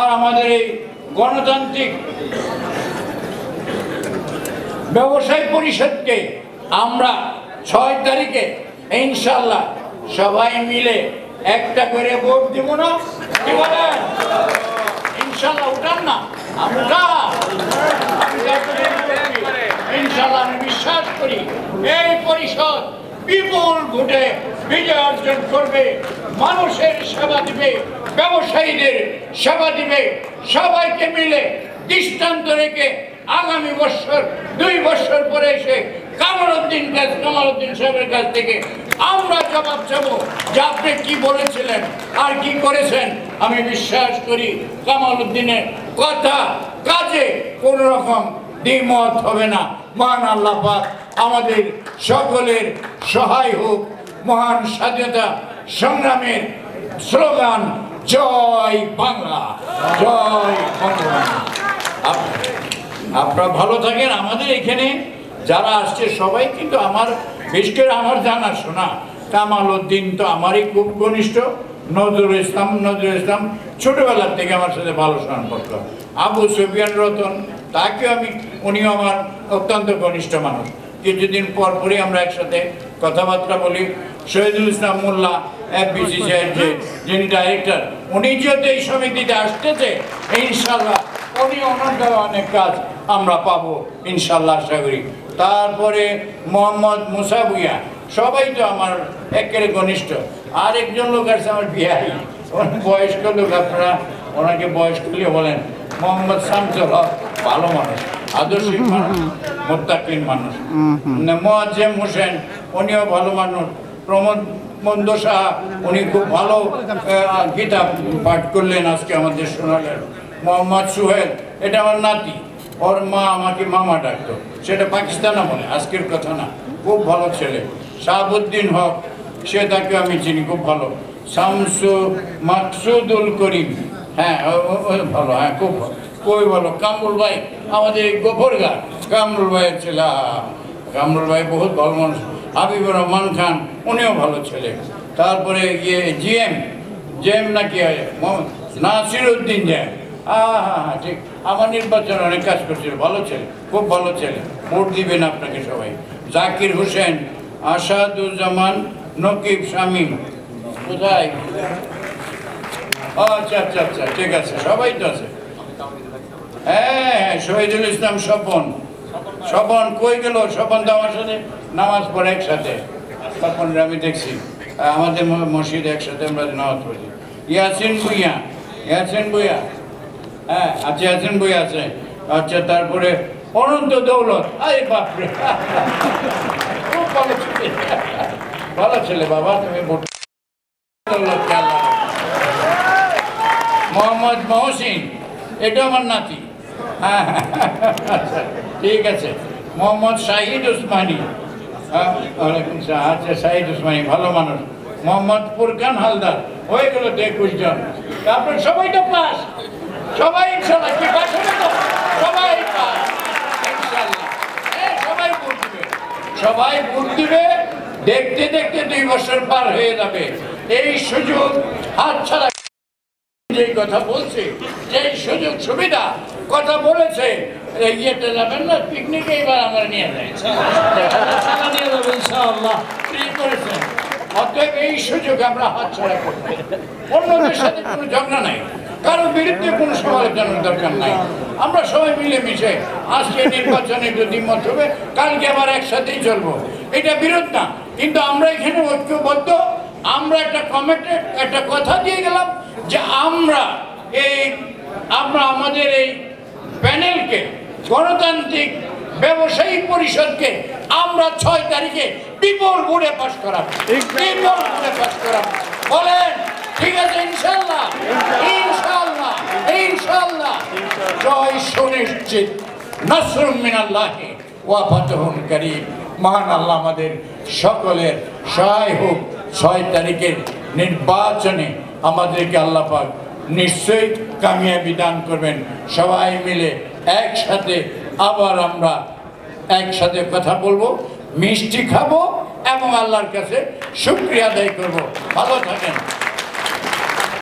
আর আমাদের এই গণতান্ত্রিক ব্যবসায়ী পরিষদকে আমরা 6 তারিখে ইনশাআল্লাহ সবাই মিলে একটা করে ভোট দেব না, কি বলেন? ইনশাআল্লাহ উঠান না, আমরা ইনশাআল্লাহ আমি বিশ্বাস করি এই পরিষদ বিপুল ভোটে বিজয় অর্জন করবে, মানুষের সেবা দিবে, ব্যবসায়ীদের সেবা দিবে, সবাইকে মিলে দৃষ্টান্ত রেখে আগামী বছর 2 বছর পরে এসে কামালউদ্দিন সাহেবের কাছ থেকে আমরা জবাব চাবো যে আপনি কি বলেছিলেন আর কি করেছেন। আমি বিশ্বাস করি কামালউদ্দিনের কথা কাজে কোন রকম দ্বিমত হবে না। মহান আল্লাহ পাক আমাদের সকলের সহায় হোক। মহান স্বাধীনতা সংগ্রামের স্লোগান জয় বাংলা, জয় বাংলা। আপনারা ভালো থাকেন। আমাদের এখানে যারা আসছে সবাই কিন্তু আমার, বিশেষ করে আমার জানাশোনা। কামালউদ্দিন তো আমারই খুব ঘনিষ্ঠ, নজরুল ইসলাম ছোটবেলার থেকে আমার সাথে ভালো সম্পর্ক। আবু সুফিয়ান রতন, তাকেও উনিও আমার অত্যন্ত ঘনিষ্ঠ মানুষ। কিছুদিন পরপরই আমরা একসাথে কথাবার্তা বলি। শহীদুল ইসলাম মোল্লা FBCCI যিনি ডাইরেক্টর, উনি যেহেতু এই সমিতিতে আসতেছে ইনশাল্লাহ উনি অনেক কাজ আমরা পাবো ইনশাল্লাহ আশা করি। তারপরে মোহাম্মদ মুসা ভুঁইয়া, সবাই তো আমার একেবারে ঘনিষ্ঠ। আরেকজন লোক আছে আমার বিহারি, বয়স্ক লোক, আপনারা ওনাকে বয়স্ক বলে বলেন, মোহাম্মদ শামসুল হক, ভালো মানুষ, আদর্শিক মানুষ, মুত্তাকিন মানুষ। মোয়াজ্জেম হোসেন, উনিও ভালো মানুষ। প্রমোদ মন্দ সাহা, উনি খুব ভালো গীতা পাঠ করলেন, আজকে আমাদের শোনালেন। মোহাম্মদ সুহেল, এটা আমার নাতি, ওর মা আমাকে মামা ডাকতো, সেটা পাকিস্তান আমলে, আজকের কথা না, খুব ভালো ছেলে। শাহাবুদ্দিন হক, সে তাকে আমি চিনি, খুব ভালো। শামসু মাকসুদুল করিম, হ্যাঁ ভালো, হ্যাঁ খুব খুবই ভালো। কামরুল ভাই, আমাদের এই গোফরগা কামরুল ভাইয়ের ছেলে, কামরুল ভাই বহুত ভালো মানুষ। হাবিবুর রহমান খান, উনিও ভালো ছেলে। তারপরে জিএম নাকি নাসির উদ্দিন জ্যাম, হ্যাঁ ঠিক, আমার নির্বাচনে অনেক কাজ করছিল, ভালো ছেলে, খুব ভালো ছেলে, ভোট দিবেন আপনাকে সবাই। জাকির হোসেন, আসাদুজ্জামান, নকিব শামীম, কোথায়? আচ্ছা আচ্ছা আচ্ছা, ঠিক আছে, সবাই তো আছে। হ্যাঁ, শহীদুল ইসলাম স্বপন কই গেল? স্বপন তো আমার সাথে নামাজ পড়ে একসাথে, স্বপনরা আমি দেখছি আমাদের মসজিদে একসাথে আমরা নামাজ পড়ি। ইয়াসিন ভুঁইয়া, হ্যাঁ আচ্ছা, ইয়াসিন ভুঁইয়া আছে। আচ্ছা, তারপরে অনন্ত দৌলত, আরে বাপরে, খুব ভালো ছেলে, ভালো ছেলে বাবা, তুমি ভোট। মোহাম্মদ মহসিন, এটা আমার নাতি, হ্যাঁ আচ্ছা ঠিক আছে। মোহাম্মদ শাহিদ উসমানী, আচ্ছা শাহিদ উসমানী ভালো মানুষ। মোহাম্মদ ফুরকান হালদার, হয়ে গেল 21 জন। তারপরে সবাই তো পাস, সবাই ইনশাল্লাহ, কি পাস হবে তো? সবাই পাস ইনশাল্লাহ, সবাই ভোট দিবে, সবাই ভোট দিবে। দেখতে দেখতে 2 বছর পার হয়ে যাবে। এই সুযোগ হাতছাড়া, যেই কথা বলছে, যেই সুযোগ সুবিধা কথা বলেছে, ইয়েতে যাবেন না পিকনিকে, এবার আমরা নিয়ে যাই, নিয়ে যাবো ইনশাআল্লাহ, ফ্রি করেছেন। অতএব এই সুযোগ আমরা হাতছাড়া করবো। অন্যদের সাথে কোনো ঝগড়া নাই, কারোর বিরুদ্ধে কোনো সমালোচনার দরকার নাই। আমরা সবাই মিলেমিশে, আজকে নির্বাচনে যদি মত হবে, কালকে আবার একসাথেই চলবো, এটা বিরোধ না। কিন্তু আমরা এখানে ঐক্যবদ্ধ, আমরা একটা কথা দিয়ে গেলাম যে আমরা আমাদের এই প্যানেলকে, গণতান্ত্রিক ব্যবসায়ী পরিষদকে আমরা 6 তারিখে বিপুল ভোটে পাস করাবো, বিপুল ভোটে পাস করাবো। বলেন ঠিক আছে? ইনশাআল্লাহ, ইনশাআল্লাহ, ইনশাআল্লাহ। জয় সুনিশ্চিত, নাসরুম মিনাল্লাহি ওয়া ফাতহুন কারীম। মহান আল্লাহ আমাদের সকলের সহায় হোক। 6 তারিখের নির্বাচনে আমাদেরকে আল্লাহ পাক নিশ্চয়ই কামিয়াবি দান করবেন। সবাই মিলে একসাথে আবার আমরা একসাথে কথা বলবো, মিষ্টি খাবো এবং আল্লাহর কাছে শুকরিয়া আদায় করবো। ভালো থাকেন।